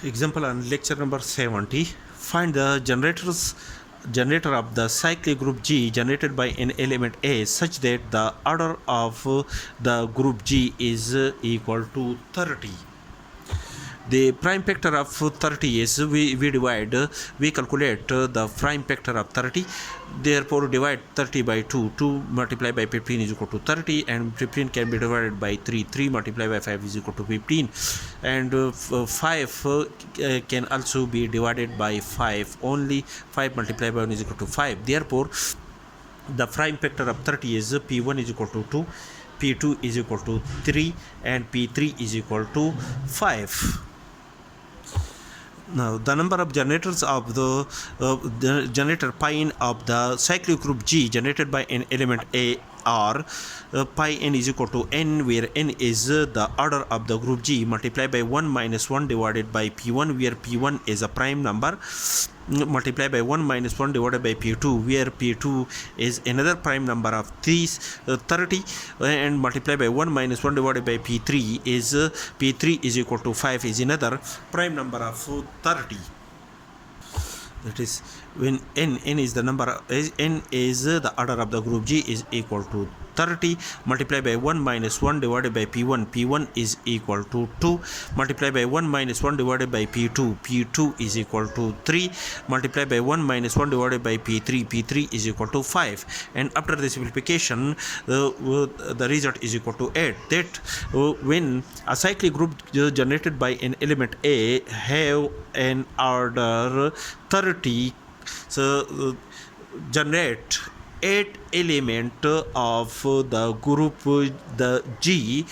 Example on lecture number 70. Find the generator of the cyclic group G generated by an element A such that the order of the group G is equal to 30. The prime factor of 30 is we calculate the prime factor of 30. Therefore divide 30 by 2 multiplied by 15 is equal to 30, and 15 can be divided by 3 multiplied by 5 is equal to 15, and 5 can also be divided by 5. Only 5 multiplied by 1 is equal to 5. Therefore the prime factor of 30 is P1 is equal to 2, P2 is equal to 3, and P3 is equal to 5. Now the number of generators of the generator pi of the cyclic group G generated by an element A are pi n is equal to n, where n is the order of the group G, multiplied by 1 minus 1 divided by P1, where P1 is a prime number, multiplied by 1 minus 1 divided by P2, where P2 is another prime number of 30, and multiplied by 1 minus 1 divided by P3 is P3 is equal to 5 is another prime number of 30. That is, when n is the number n is the order of the group G is equal to 30, multiplied by 1 minus 1 divided by P1 is equal to 2, multiplied by 1 minus 1 divided by P2 is equal to 3, multiplied by 1 minus 1 divided by P3 is equal to 5, and after the simplification the result is equal to 8. That when a cyclic group generated by an element A have an order 30, so generate 8 element of the group the G,